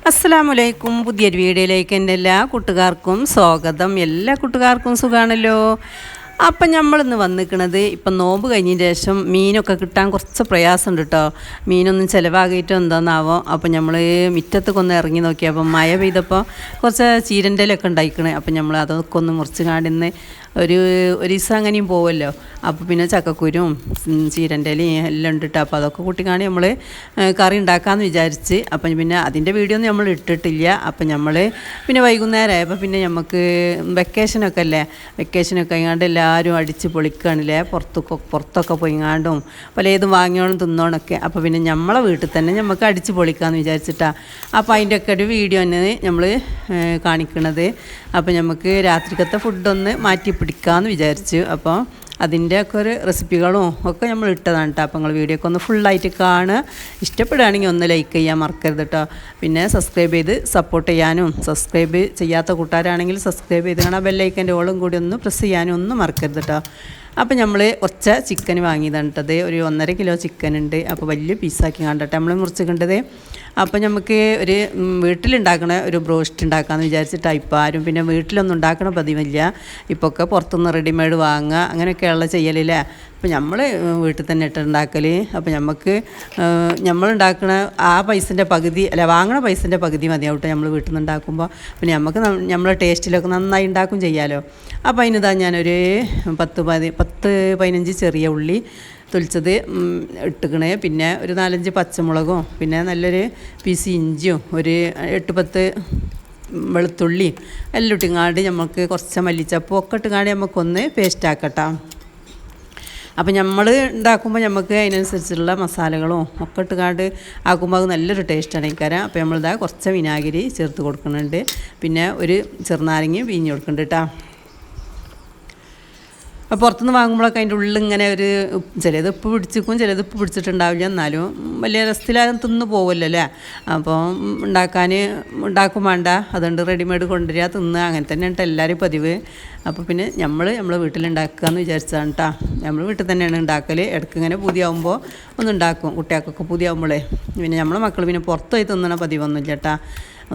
അസ്സലാമലൈക്കും. പുതിയൊരു വീഡിയോയിലേക്ക് എൻ്റെ എല്ലാ കൂട്ടുകാർക്കും സ്വാഗതം. എല്ലാ കൂട്ടുകാർക്കും സുഖമാണല്ലോ. അപ്പം നമ്മളിന്ന് വന്നിരിക്കണത് ഇപ്പം നോമ്പ് കഴിഞ്ഞതിന് ശേഷം മീനൊക്കെ കിട്ടാൻ കുറച്ച് പ്രയാസമുണ്ട് കേട്ടോ. മീനൊന്നും ചിലവാകിയിട്ട് എന്താണെന്നാവോ. അപ്പം നമ്മൾ മുറ്റത്തൊക്കെ ഒന്ന് ഇറങ്ങി നോക്കിയപ്പോൾ മഴ പെയ്തപ്പോൾ കുറച്ച് ചീരൻ്റെ ഇലയൊക്കെ ഉണ്ടായിക്കണേ. അപ്പം നമ്മൾ അതൊക്കെ ഒന്ന് മുറിച്ച് കാണ്ടിന്ന് ഒരു ദിവസം അങ്ങനെയും പോവുമല്ലോ. അപ്പോൾ പിന്നെ ചക്കക്കുരും ചീരൻ്റെ ഇലയും എല്ലാം ഉണ്ട് കേട്ടോ. അപ്പോൾ അതൊക്കെ കൂട്ടിക്കാണി നമ്മൾ കറി ഉണ്ടാക്കാമെന്ന് വിചാരിച്ച്. അപ്പം പിന്നെ അതിൻ്റെ വീഡിയോ ഒന്നും നമ്മൾ ഇട്ടിട്ടില്ല. അപ്പം നമ്മൾ പിന്നെ വൈകുന്നേരമായപ്പോൾ പിന്നെ നമുക്ക് വെക്കേഷനൊക്കെ അല്ലേ, വെക്കേഷനൊക്കെ ആയിക്കാണ്ട് എല്ലാവരും അടിച്ച് പൊളിക്കുകയാണല്ലേ, പുറത്തൊക്കെ പോയിങ്ങാണ്ടും പലതും വാങ്ങിയോണം തിന്നോണൊക്കെ. അപ്പോൾ പിന്നെ നമ്മളെ വീട്ടിൽ തന്നെ നമുക്ക് അടിച്ച് പൊളിക്കാമെന്ന് വിചാരിച്ചിട്ടാണ്. അപ്പോൾ അതിൻ്റെയൊക്കെ ഒരു വീഡിയോ തന്നെ നമ്മൾ കാണിക്കണത്. അപ്പോൾ നമുക്ക് രാത്രിക്കത്തെ ഫുഡൊന്ന് മാറ്റി പിടിക്കാമെന്ന് വിചാരിച്ചു. അപ്പോൾ അതിൻ്റെയൊക്കെ ഒരു റെസിപ്പികളും ഒക്കെ നമ്മൾ ഇട്ടതാണ് കേട്ടോ. അപ്പോൾ നിങ്ങൾ വീഡിയോ ഒക്കെ ഒന്ന് ഫുള്ളായിട്ട് കാണുക. ഇഷ്ടപ്പെടുകയാണെങ്കിൽ ഒന്ന് ലൈക്ക് ചെയ്യാൻ മറക്കരുത് കേട്ടോ. പിന്നെ സബ്സ്ക്രൈബ് ചെയ്ത് സപ്പോർട്ട് ചെയ്യാനും, സബ്സ്ക്രൈബ് ചെയ്യാത്ത കൂട്ടുകാരാണെങ്കിൽ സബ്സ്ക്രൈബ് ചെയ്ത് കാണാൻ ബെല്ലൈക്കൻ്റെ ഓളും കൂടി ഒന്ന് പ്രസ് ചെയ്യാനും ഒന്നും മറക്കരുത് കേട്ടോ. അപ്പോൾ നമ്മൾ കുറച്ച് ചിക്കൻ വാങ്ങിയതാണ് കേട്ടത്. ഒരു 1.5 കിലോ ചിക്കൻ ഉണ്ട്. അപ്പോൾ വലിയ പീസാക്കി കണ്ടിട്ട് നമ്മൾ മുറിച്ചിക്കേണ്ടത്. അപ്പോൾ നമുക്ക് ഒരു വീട്ടിലുണ്ടാക്കണ ഒരു ബ്രോസ്റ്റ് ഉണ്ടാക്കാമെന്ന് വിചാരിച്ചിട്ട് ഇപ്പോൾ ആരും പിന്നെ വീട്ടിലൊന്നും ഉണ്ടാക്കണ പതിവില്ല. ഇപ്പോൾ ഒക്കെ പുറത്തുനിന്ന് റെഡിമെയ്ഡ് വാങ്ങുക അങ്ങനെയൊക്കെയുള്ള ചെയ്യലില്ലേ. അപ്പോൾ നമ്മൾ വീട്ടിൽ തന്നെ ഇട്ടുണ്ടാക്കൽ. അപ്പോൾ നമുക്ക് നമ്മളുണ്ടാക്കണ ആ പൈസൻ്റെ പകുതി അല്ല, വാങ്ങണ പൈസൻ്റെ പകുതി മതിയാവട്ടെ നമ്മൾ വീട്ടിൽ നിന്ന് ഉണ്ടാക്കുമ്പോൾ. പിന്നെ നമുക്ക് നമ്മളെ ടേസ്റ്റിലൊക്കെ നന്നായി ഉണ്ടാക്കും ചെയ്യാമല്ലോ. അപ്പോൾ അതിനിതാ ഞാനൊരു 10-15 ചെറിയ ഉള്ളി തൊലിച്ചത് ഇട്ടുക്കണേ. പിന്നെ ഒരു 4-5 പച്ചമുളകും, പിന്നെ നല്ലൊരു പീസ് ഇഞ്ചിയും, ഒരു 8-10 വെളുത്തുള്ളിയും എല്ലാം ഇട്ടുങ്ങാണ്ട് നമുക്ക് കുറച്ച് മല്ലിച്ചപ്പും ഒക്കെ ഇട്ടുങ്ങാണ്ട് നമുക്കൊന്ന് പേസ്റ്റ് ആക്കട്ടാം. അപ്പോൾ നമ്മൾ ഉണ്ടാക്കുമ്പോൾ നമുക്ക് അതിനനുസരിച്ചുള്ള മസാലകളും ഒക്കെ ഇട്ടുകാണ്ട് ആക്കുമ്പോൾ അത് നല്ലൊരു ടേസ്റ്റാണ് ഇക്കാരം. അപ്പോൾ നമ്മളിതാ കുറച്ച് വിനാഗിരി ചേർത്ത് കൊടുക്കുന്നുണ്ട്. പിന്നെ ഒരു ചെറുനാരങ്ങയും പിഴിഞ്ഞ് കൊടുക്കുന്നുണ്ട് കേട്ടോ. അപ്പോൾ പുറത്തുനിന്ന് വാങ്ങുമ്പോഴൊക്കെ അതിൻ്റെ ഉള്ളിൽ ഇങ്ങനെ ഒരു ചിലത് ഉപ്പ് പിടിച്ചിരിക്കും, ചിലത് ഉപ്പ് പിടിച്ചിട്ടുണ്ടാവില്ല. എന്നാലും വലിയ രസത്തിലാകും, തിന്ന് പോകുമല്ലോ അല്ലേ. അപ്പോൾ ഉണ്ടാക്കും വേണ്ട, അതുകൊണ്ട് റെഡിമെയ്ഡ് കൊണ്ടുവരിക, തിന്നുക, അങ്ങനെ തന്നെയാണ് എല്ലാവരും പതിവ്. അപ്പോൾ പിന്നെ നമ്മൾ വീട്ടിലുണ്ടാക്കുക എന്ന് വിചാരിച്ചതാണ് കേട്ടോ. നമ്മൾ വീട്ടിൽ തന്നെയാണ് ഉണ്ടാക്കൽ. ഇടയ്ക്ക് ഇങ്ങനെ പുതിയാകുമ്പോൾ ഒന്നുണ്ടാക്കും, കുട്ടികൾക്കൊക്കെ പുതിയാകുമ്പോഴേ. പിന്നെ നമ്മളെ മക്കൾ പിന്നെ പുറത്ത് പോയി തിന്നണ പതിവൊന്നുമില്ല കേട്ടോ.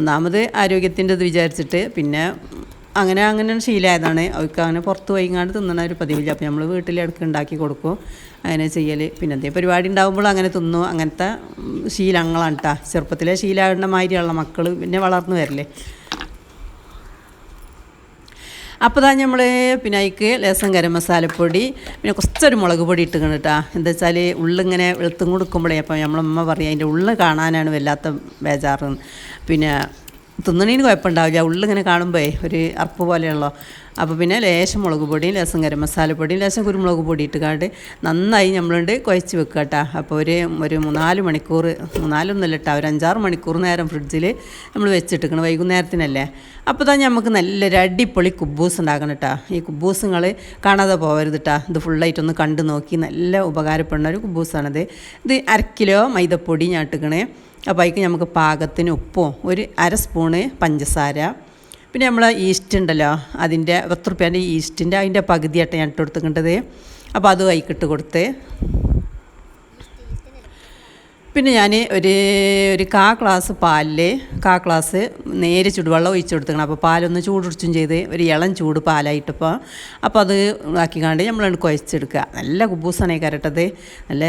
ഒന്നാമത് ആരോഗ്യത്തിൻ്റെ ഇത് വിചാരിച്ചിട്ട്, പിന്നെ അങ്ങനെ ശീലമായതാണ്. അവർക്ക് അങ്ങനെ പുറത്ത് പോയിങ്ങാണ്ട് തിന്നണ ഒരു പതിവില്ല. അപ്പോൾ നമ്മൾ വീട്ടിൽ ഇടയ്ക്ക് ഉണ്ടാക്കി കൊടുക്കും, അങ്ങനെ ചെയ്യൽ. പിന്നെ എന്തെങ്കിലും പരിപാടി ഉണ്ടാകുമ്പോൾ അങ്ങനെ തിന്നു. അങ്ങനത്തെ ശീലങ്ങളാണ് കേട്ടോ. ചെറുപ്പത്തിലെ ശീലമാകുന്ന മാതിരിയുള്ള മക്കൾ പിന്നെ വളർന്നു വരല്ലേ. അപ്പോൾ തന്നെ നമ്മൾ പിന്നെ അതിക്ക് ലേസം ഗരം മസാലപ്പൊടി, പിന്നെ കുറച്ചൊരു മുളക് പൊടി ഇട്ടുക്കണം കേട്ടോ. എന്താ വെച്ചാൽ ഉള്ളിങ്ങനെ വെളുത്തും കൊടുക്കുമ്പോഴേ, അപ്പോൾ നമ്മളമ്മ പറയും അതിൻ്റെ ഉള്ളിൽ കാണാനാണ് വല്ലാത്ത ബേജാറ്. പിന്നെ തിന്നണീന് കുഴപ്പമുണ്ടാവില്ല, ഉള്ളിങ്ങനെ കാണുമ്പോൾ ഒരു അറപ്പ് പോലെയുള്ളൂ. അപ്പോൾ പിന്നെ ലേശം മുളക് പൊടിയും, ലേശം ഗരം മസാലപ്പൊടിയും, ലേശം കുരുമുളക് പൊടി ഇട്ടുകാണ്ട് നന്നായി നമ്മളുണ്ട് കുഴച്ച് വെക്കുക കേട്ടോ. അപ്പോൾ ഒരു 3-4 മണിക്കൂർ, 4-ഒന്നുമല്ല കേട്ടോ, ഒരു 5-6 മണിക്കൂർ നേരം ഫ്രിഡ്ജിൽ നമ്മൾ വെച്ചിട്ടിക്കണം, വൈകുന്നേരത്തിനല്ലേ. അപ്പോൾ തന്നെ നമുക്ക് നല്ലൊരു അടിപൊളി കുബ്ബൂസ് ഉണ്ടാക്കണം കേട്ടോ. ഈ കുബ്ബൂസ് നിങ്ങൾ കാണാതെ പോകരുത് കേട്ടോ. ഇത് ഫുള്ളായിട്ടൊന്ന് കണ്ടു നോക്കി, നല്ല ഉപകാരപ്പെടുന്ന ഒരു കുബ്ബൂസാണിത്. ഇത് 1/2 കിലോ മൈദപ്പൊടി ഞാൻ ഇട്ടിക്കണേ. അപ്പോൾ അതിക്ക് നമുക്ക് പാകത്തിന് ഉപ്പും, ഒരു 1/2 സ്പൂണ് പഞ്ചസാര, പിന്നെ നമ്മൾ ഈസ്റ്റ് ഉണ്ടല്ലോ, അതിൻ്റെ 10 റുപ്യേൻ്റെ ഈസ്റ്റിൻ്റെ അതിൻ്റെ പകുതിയായിട്ട് ഞാൻ ഇട്ട് കൊടുത്തിട്ടുണ്ടത്. അപ്പോൾ അത് അതിക്കിട്ട് കൊടുത്ത്, പിന്നെ ഞാൻ ഒരു 1/4 ഗ്ലാസ് പാലിൽ 1/4 ഗ്ലാസ് നേരെ ചൂടുവെള്ളം ഒഴിച്ച് കൊടുത്തിക്കണം. അപ്പോൾ പാലൊന്ന് ചൂടുടിച്ചും ചെയ്ത് ഒരു ഇളം ചൂട് പാലായിട്ടിപ്പോൾ. അപ്പോൾ അത് ആക്കിക്കാണ്ട് നമ്മളത് കുഴച്ചെടുക്കുക. നല്ല കുബ്ബൂസാണ് കരട്ടത്. നല്ല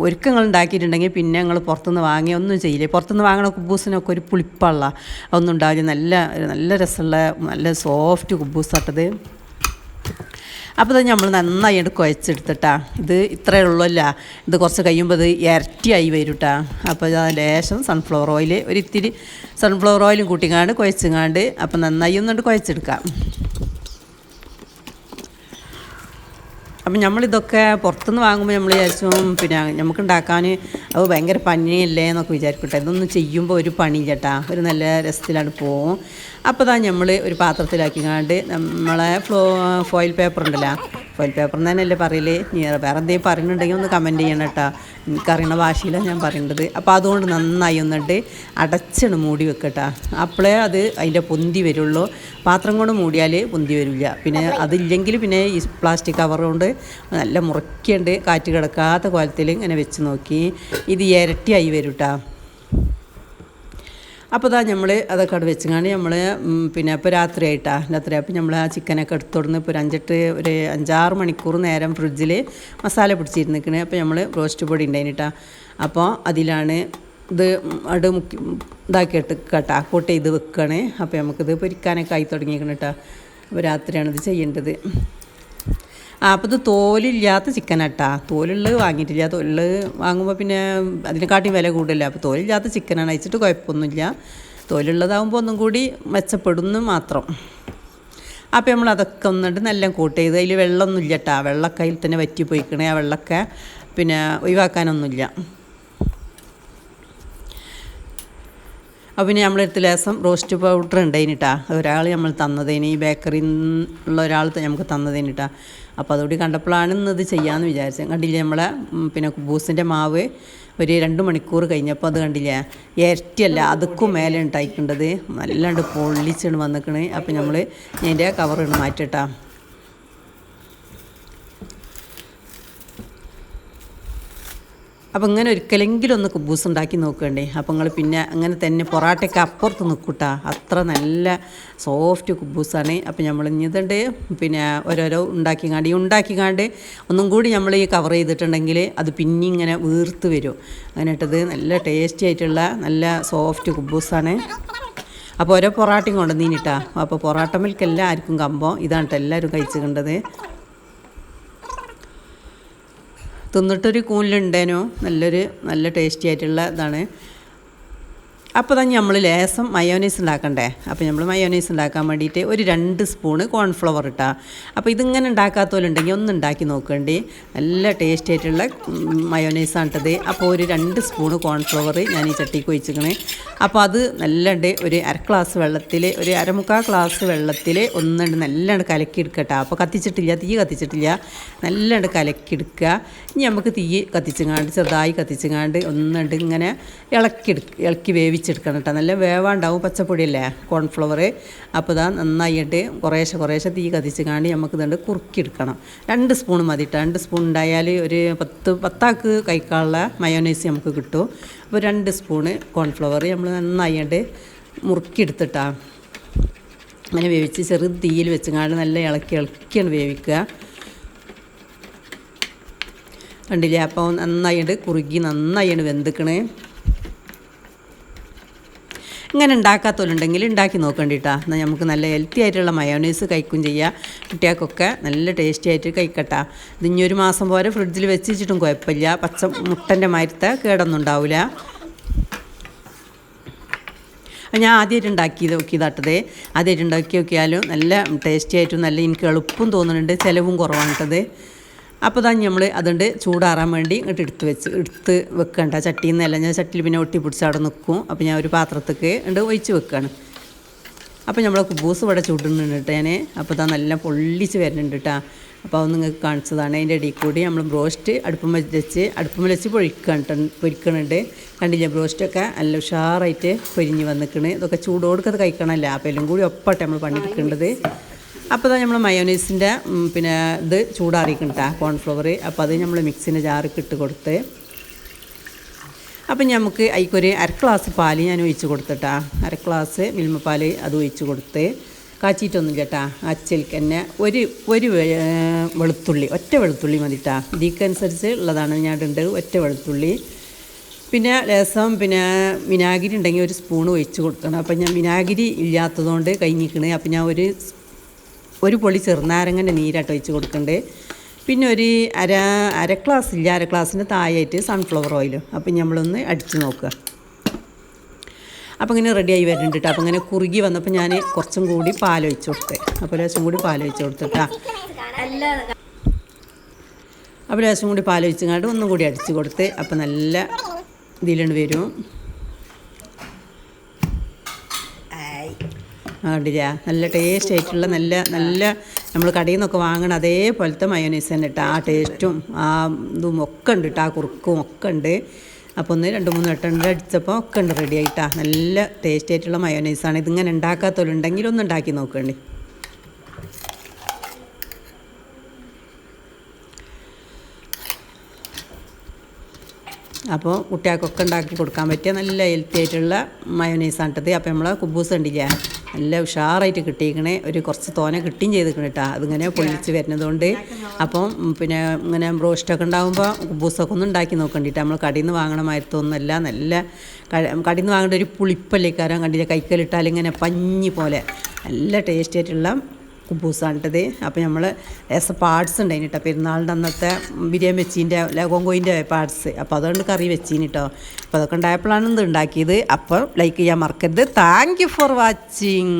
ഒരുക്കങ്ങൾ ഉണ്ടാക്കിയിട്ടുണ്ടെങ്കിൽ പിന്നെ ഞങ്ങൾ പുറത്തുനിന്ന് വാങ്ങി ഒന്നും ചെയ്യില്ല. പുറത്തുനിന്ന് വാങ്ങണ കുബ്ബൂസിനൊക്കെ ഒരു പുളിപ്പുള്ള ഒന്നും ഉണ്ടാവില്ല. നല്ല രസമുള്ള നല്ല സോഫ്റ്റ് കുബ്ബൂസാട്ടത്. അപ്പോൾ ഇത് നമ്മൾ നന്നായിട്ട് കുഴച്ചെടുത്തിട്ടാ. ഇത് ഇത്രയേ ഉള്ളൂല്ല, ഇത് കുറച്ച് കഴിയുമ്പോൾ ഇത് ഇരട്ടിയായി വരും കേട്ടോ. അപ്പോൾ ലേശം സൺഫ്ലവർ ഓയിൽ, ഒരിത്തിരി സൺഫ്ലവർ ഓയിലും കൂട്ടിങ്ങാണ്ട് കുഴച്ചിങ്ങാണ്ട് അപ്പോൾ നന്നായി ഒന്നുകൊണ്ട് കുഴച്ചെടുക്കാം. അപ്പം നമ്മളിതൊക്കെ പുറത്തുനിന്ന് വാങ്ങുമ്പോൾ നമ്മൾ വിചാരിച്ചും പിന്നെ നമുക്ക് ഉണ്ടാക്കാൻ അത് ഭയങ്കര പണിയല്ലേ എന്നൊക്കെ വിചാരിക്കട്ടെ. ഇതൊന്നും ചെയ്യുമ്പോൾ ഒരു പണിയില്ല കേട്ടോ, ഒരു നല്ല രസത്തിലാണ് പോവും. അപ്പോൾ ഇതാ നമ്മൾ ഒരു പാത്രത്തിലാക്കിക്കാണ്ട് നമ്മളെ ഫോയിൽ പേപ്പർ ഉണ്ടല്ലോ, ഫോയിൽ പേപ്പർ തന്നെയല്ലേ പറയല്, വേറെ എന്തെങ്കിലും പറയുന്നുണ്ടെങ്കിൽ ഒന്ന് കമൻറ്റ് ചെയ്യണം കേട്ടോ. എനിക്കറിയണ ഭാഷയിലാണ് ഞാൻ പറയേണ്ടത്. അപ്പോൾ അതുകൊണ്ട് നന്നായി ഒന്നിട്ട് അടച്ചിട്ട് മൂടി വെക്കട്ടോ. അപ്പോഴേ അത് അതിൻ്റെ പൊന്തി വരുള്ളൂ. പാത്രം കൊണ്ട് മൂടിയാൽ പൊന്തി വരില്ല. പിന്നെ അതില്ലെങ്കിൽ പിന്നെ ഈ പ്ലാസ്റ്റിക് കവർ കൊണ്ട് നല്ല മുറയ്ക്കുണ്ട്, കാറ്റ് കിടക്കാത്ത കോലത്തിൽ ഇങ്ങനെ വെച്ച് നോക്കി ഇത് ഇരട്ടിയായി വരും കേട്ടോ. അപ്പോൾ ഇതാ നമ്മൾ അതൊക്കെ അവിടെ വെച്ചുകൊണ്ട് നമ്മൾ പിന്നെ ഇപ്പോൾ രാത്രി അപ്പോൾ നമ്മൾ ആ ചിക്കനൊക്കെ എടുത്തുകൊടുന്ന് ഇപ്പോൾ ഒരു 5-6 മണിക്കൂർ നേരം ഫ്രിഡ്ജിൽ മസാല പിടിച്ചിരുന്നിക്കണേ. അപ്പോൾ നമ്മൾ റോസ്റ്റ് പൊടി ഉണ്ടായിട്ടാ. അപ്പോൾ അതിലാണ് ഇത് മുക്കി ഇതാക്കിയിട്ട് കേട്ടാ കൂട്ട് ചെയ്ത് വെക്കണേ. അപ്പോൾ നമുക്കിത് പൊരിക്കാനൊക്കെ ആയി തുടങ്ങിയിരിക്കണം കേട്ടോ. അപ്പോൾ രാത്രിയാണ് ഇത് ചെയ്യേണ്ടത്. അപ്പോൾ ഇത് തോലില്ലാത്ത ചിക്കനാട്ടാ. തോലുള്ളത് വാങ്ങിയിട്ടില്ല. തോലുള്ളത് വാങ്ങുമ്പോൾ പിന്നെ അതിനെക്കാട്ടി വില കൂടുതലല്ല. അപ്പോൾ തോലില്ലാത്ത ചിക്കനാണ്. അയച്ചിട്ട് കുഴപ്പമൊന്നുമില്ല. തോലുള്ളതാകുമ്പോൾ ഒന്നും കൂടി മെച്ചപ്പെടുന്നു മാത്രം. അപ്പോൾ നമ്മൾ അതൊക്കെ ഒന്നിട്ട് നല്ല കൂട്ട് ചെയ്ത് അതിൽ വെള്ളമൊന്നും ഇല്ല കേട്ടോ. വെള്ളമൊക്കെ അതിൽ തന്നെ വറ്റി പോയിക്കണേ. ആ വെള്ളമൊക്കെ പിന്നെ ഒഴിവാക്കാനൊന്നുമില്ല. അപ്പോൾ പിന്നെ നമ്മളെടുത്ത് ലേസം റോസ്റ്റ് പൗഡർ ഉണ്ടായിട്ടാ. ഒരാൾ നമ്മൾ തന്നതേന്, ഈ ബേക്കറിയിൽ നിന്നുള്ള ഒരാൾ നമുക്ക് തന്നതേനിട്ടാ. അപ്പോൾ അതുകൂടി കണ്ടപ്പോഴാണ് ഇന്നത് ചെയ്യാമെന്ന് വിചാരിച്ചത്. കണ്ടില്ലേ നമ്മളെ പിന്നെ കുബൂസിൻ്റെ മാവ് ഒരു 2 മണിക്കൂർ കഴിഞ്ഞപ്പോൾ അത് കണ്ടില്ലേ ഇരട്ടിയല്ല അതുക്കും മേലെ ഉണ്ടായിക്കേണ്ടത് നല്ലാണ്ട് പൊള്ളിച്ചാണ് വന്നിക്കണേ. അപ്പോൾ നമ്മൾ ഇതിൻ്റെ കവറിന് മാറ്റിട്ടാ. അപ്പോൾ ഇങ്ങനെ ഒരിക്കലെങ്കിലും ഒന്ന് കുബൂസ് ഉണ്ടാക്കി നോക്കണ്ടേ. അപ്പോൾ നിങ്ങൾ പിന്നെ അങ്ങനെ തന്നെ പൊറാട്ടയ്ക്ക് അപ്പുറത്ത് നിൽക്കൂട്ടാ. അത്ര നല്ല സോഫ്റ്റ് കുബൂസാണ്. അപ്പോൾ നമ്മൾ ഇതുണ്ട് പിന്നെ ഓരോരോ ഉണ്ടാക്കിക്കാണ്ട് ഒന്നും കൂടി നമ്മൾ ഈ കവർ ചെയ്തിട്ടുണ്ടെങ്കിൽ അത് പിന്നെ ഇങ്ങനെ വീർത്ത് വരും. അങ്ങനെ ഇട്ടത് നല്ല ടേസ്റ്റി ആയിട്ടുള്ള നല്ല സോഫ്റ്റ് കുബൂസാണ്. അപ്പോൾ ഓരോ പൊറാട്ടയും കൊണ്ടുവന്നിട്ടാ. അപ്പോൾ പൊറാട്ട മിൽക്ക് എല്ലാവർക്കും കമ്പം ഇതാണ് എല്ലാവരും കഴിച്ചിട്ടുണ്ടത്. തിന്നിട്ടൊരു കൂനിലുണ്ടേനോ നല്ല ടേസ്റ്റി ആയിട്ടുള്ള ഇതാണ്. അപ്പോൾ തന്നെ നമ്മൾ ലേസം മയോനൈസ് ഉണ്ടാക്കണ്ടേ. അപ്പോൾ നമ്മൾ മയോനൈസ് ഉണ്ടാക്കാൻ വേണ്ടിയിട്ട് ഒരു 2 സ്പൂണ് കോൺഫ്ലവർ ഇട്ടാൽ. അപ്പോൾ ഇതിങ്ങനെ ഉണ്ടാക്കാത്തവരുണ്ടെങ്കിൽ ഒന്ന് ഉണ്ടാക്കി നോക്കേണ്ടി. നല്ല ടേസ്റ്റി ആയിട്ടുള്ള മയോനൈസാണിട്ടത്. അപ്പോൾ ഒരു 2 സ്പൂണ് കോൺഫ്ലവർ ഞാൻ ഈ ചട്ടിക്ക് ഒഴിച്ചിക്കണേ. അപ്പോൾ അത് നല്ലുണ്ട് ഒരു 1/2 ഗ്ലാസ് വെള്ളത്തിൽ ഒരു 1/4 ഗ്ലാസ് വെള്ളത്തിൽ ഒന്നുണ്ട് നല്ലോണം കലക്കിയെടുക്കട്ടെ. അപ്പോൾ തീ കത്തിച്ചിട്ടില്ല. നല്ലോണം കലക്കിയെടുക്കുക. ഇനി നമുക്ക് തീ കത്തിച്ചങ്ങാണ്ട് ചെറുതായി കത്തിച്ചങ്ങാണ്ട് ഒന്നുണ്ട് ഇങ്ങനെ ഇളക്കി വേവിച്ചെടുക്കണം കേട്ടോ. നല്ല വേവാണ്ടാവും, പച്ചപ്പൊടിയല്ലേ കോൺഫ്ലവർ. അപ്പോൾ ഇതാ നന്നായിട്ട് കുറേശ്ശെ തീ കത്തിച്ചങ്ങാണ്ട് നമുക്ക് ഇതുണ്ട് കുറുക്കിയെടുക്കണം. 2 സ്പൂൺ മതി കേട്ടോ. 2 സ്പൂൺ ഉണ്ടായാൽ ഒരു 10 കഴിക്കാനുള്ള മയോനൈസ് നമുക്ക് കിട്ടും. അപ്പോൾ 2 സ്പൂണ് കോൺഫ്ലവർ നമ്മൾ നന്നായിട്ട് മുറുക്കിയെടുത്തിട്ടാണ് അങ്ങനെ വേവിച്ച് ചെറു തീയിൽ വെച്ചങ്ങാണ്ട് നല്ല ഇളക്കിയാണ് വേവിക്കുക. കണ്ടില്ലേ അപ്പോൾ നന്നായിട്ട് കുറുകി നന്നായിട്ട് വെന്തിക്കണേ. ഇങ്ങനെ ഉണ്ടാക്കാത്തവരുണ്ടെങ്കിൽ ഉണ്ടാക്കി നോക്കേണ്ടിട്ടാ. എന്നാൽ നമുക്ക് നല്ല ഹെൽത്തി ആയിട്ടുള്ള മയോനൈസ് കഴിക്കും ചെയ്യാം. കുട്ടികൾക്കൊക്കെ നല്ല ടേസ്റ്റി ആയിട്ട് കഴിക്കട്ടെ. ഇത് ഇനി 1 മാസം പോലെ ഫ്രിഡ്ജിൽ വെച്ചിട്ടും കുഴപ്പമില്ല. പച്ച മുട്ടൻ്റെ മാതിരത്തെ കേടൊന്നും ഉണ്ടാവില്ല. ഞാൻ ആദ്യമായിട്ട് നോക്കിയതാട്ടത്. ആദ്യമായിട്ട് ഉണ്ടാക്കി നോക്കിയാലും നല്ല ടേസ്റ്റി ആയിട്ടും നല്ല എനിക്ക് എളുപ്പം തോന്നുന്നുണ്ട്, ചിലവും കുറവാണിട്ടത്. അപ്പോൾ തന്നെ നമ്മൾ അതുകൊണ്ട് ചൂടാറാൻ വേണ്ടി ഇങ്ങോട്ട് എടുത്ത് വെക്കണ്ട. ചട്ടിയിൽ നിന്നല്ല, ഞാൻ ചട്ടിയിൽ പിന്നെ ഒട്ടിപ്പിടിച്ച് അവിടെ നിൽക്കും. അപ്പോൾ ഞാൻ ഒരു പാത്രത്തേക്ക് ഒഴിച്ച് വെക്കുകയാണ്. അപ്പോൾ നമ്മളെ കുബൂസ് ഇവിടെ ചൂടുന്നുണ്ട് കേട്ടോ ഞാൻ. അപ്പോൾ ഇതാ നല്ല പൊള്ളിച്ച് വരുന്നുണ്ട് കേട്ടോ. അപ്പോൾ അത് നിങ്ങൾക്ക് കാണിച്ചതാണ്. അതിൻ്റെ ഇടയിൽ കൂടി നമ്മൾ ബ്രോസ്റ്റ് അടുപ്പുമ്മൽ വെച്ച് പൊരിക്കണുണ്ട്. കണ്ടില്ലേ ബ്രോസ്റ്റൊക്കെ നല്ല ഉഷാറായിട്ട് പൊരിഞ്ഞ് വന്നിക്കണ്. ഇതൊക്കെ ചൂടോടുക്കത് കഴിക്കണമല്ലോ. അപ്പോൾ എല്ലാം കൂടി ഒപ്പാട്ടെ നമ്മൾ പണിയെടുക്കേണ്ടത്. അപ്പോൾ നമ്മൾ മയോനൈസിൻ്റെ പിന്നെ ഇത് ചൂടാറിക്കണ്ട കോൺഫ്ലവർ. അപ്പോൾ അത് നമ്മൾ മിക്സിൻ്റെ ജാറിക്ക് ഇട്ട് കൊടുത്ത് അപ്പം നമുക്ക് അതിക്കൊരു 1/2 ഗ്ലാസ് പാൽ ഞാൻ ഒഴിച്ച് കൊടുത്തിട്ടാ. 1/2 ഗ്ലാസ് മിൽമ പാൽ അത് ഒഴിച്ച് കൊടുത്ത് കാച്ചിട്ടൊന്നുമില്ല കേട്ടാ. അച്ചൽക്ക് തന്നെ ഒരു വെളുത്തുള്ളി, ഒറ്റ വെളുത്തുള്ളി മതിട്ടാ. ഇതിക്കനുസരിച്ച് ഉള്ളതാണ് ഞാൻ ഇടേണ്ടത്, ഒറ്റ വെളുത്തുള്ളി. പിന്നെ ലേസം പിന്നെ വിനാഗിരി ഉണ്ടെങ്കിൽ 1 സ്പൂൺ ഒഴിച്ച് കൊടുക്കണം. അപ്പം ഞാൻ വിനാഗിരി ഇല്ലാത്തതുകൊണ്ട് കഴിഞ്ഞിരിക്കണേ. അപ്പം ഞാൻ ഒരു പൊളി ചെറുനാരങ്ങൻ്റെ നീരായിട്ട് ഒഴിച്ച് കൊടുക്കണ്ടേ. പിന്നെ ഒരു അര ഗ്ലാസ് ഇല്ല, 1/2 ഗ്ലാസിൻ്റെ താഴെയായിട്ട് സൺഫ്ലവർ ഓയിലും. അപ്പം നമ്മളൊന്ന് അടിച്ച് നോക്കുക. അപ്പോൾ ഇങ്ങനെ റെഡിയായി വരുന്നുണ്ട് കേട്ടോ. അപ്പോൾ ഇങ്ങനെ കുറുകി വന്നപ്പോൾ ഞാൻ കുറച്ചും കൂടി പാലൊഴിച്ച് കൊടുത്തേ. അപ്പോൾ ലേശം കൂടി പാലൊഴിച്ച് കൊടുത്തിട്ടാ. അപ്പോൾ ലേശം കൂടി പാലൊഴിച്ചങ്ങാണ്ട് ഒന്നും കൂടി അടിച്ച് കൊടുത്ത്. അപ്പോൾ നല്ല ഇതിലുണ്ട് വരും. കണ്ടില്ല നല്ല ടേസ്റ്റ് ആയിട്ടുള്ള നല്ല നമ്മൾ കടയിൽ നിന്നൊക്കെ വാങ്ങണം അതേപോലത്തെ മയോനൈസ് തന്നെ കേട്ടോ. ആ ടേസ്റ്റും ആ ഇതും ഒക്കെ ഉണ്ട് കേട്ടോ. ആ കുറുക്കും ഒക്കെ ഉണ്ട്. അപ്പോൾ 1-2-3 വട്ടം അടിച്ചപ്പോൾ ഒക്കെ ഉണ്ട് റെഡി ആയിട്ടാ. നല്ല ടേസ്റ്റ് ആയിട്ടുള്ള മയോനൈസാണ്. ഇതിങ്ങനെ ഉണ്ടാക്കാത്തവരുണ്ടെങ്കിൽ ഒന്ന് ഉണ്ടാക്കി നോക്കണ്ടേ. അപ്പോൾ കുട്ടികൾക്കൊക്കെ ഉണ്ടാക്കി കൊടുക്കാൻ പറ്റിയ നല്ല ഹെൽത്തി ആയിട്ടുള്ള മയോനൈസാണ് ഇട്ടത്. അപ്പോൾ നമ്മളെ കുബൂസ് കണ്ടില്ലേ, നല്ല ഉഷാറായിട്ട് കിട്ടിയിരിക്കണേ. ഒരു കുറച്ച് തോനെ കിട്ടുകയും ചെയ്തിരിക്കണം കേട്ടോ, അതിങ്ങനെ പൊള്ളിച്ച് വരുന്നതുകൊണ്ട്. അപ്പം പിന്നെ ഇങ്ങനെ ബ്രോസ്റ്റൊക്കെ ഉണ്ടാകുമ്പോൾ കുബൂസൊക്കെ ഒന്ന് ഉണ്ടാക്കി നോക്കണ്ടിട്ട്. നമ്മൾ കടയിൽ നിന്ന് വാങ്ങണ മാരത്തൊന്നുമല്ല, നല്ല കടയിൽ നിന്ന് വാങ്ങേണ്ട ഒരു പുളിപ്പല്ലേ കാരണം കണ്ടില്ല, കൈക്കലിട്ടാൽ ഇങ്ങനെ പഞ്ഞി പോലെ നല്ല ടേസ്റ്റ് ആയിട്ടുള്ള കുബൂസാണിട്ടത്. അപ്പോൾ നമ്മൾ പാർട്സ് ഉണ്ടായിന് കേട്ടോ, പെരുന്നാളിൻ്റെ അന്നത്തെ ബിരിയാണി വെച്ചീൻ്റെ കോങ്കോയിൻ്റെ പാർട്സ്. അപ്പോൾ അതുകൊണ്ട് കറി വെച്ചീന് കേട്ടോ. അപ്പോൾ അതൊക്കെ ഉണ്ടായപ്പോഴാണ് ഇത് ഉണ്ടാക്കിയത്. അപ്പോൾ ലൈക്ക് ചെയ്യാൻ മറക്കരുത്. Thank you for watching.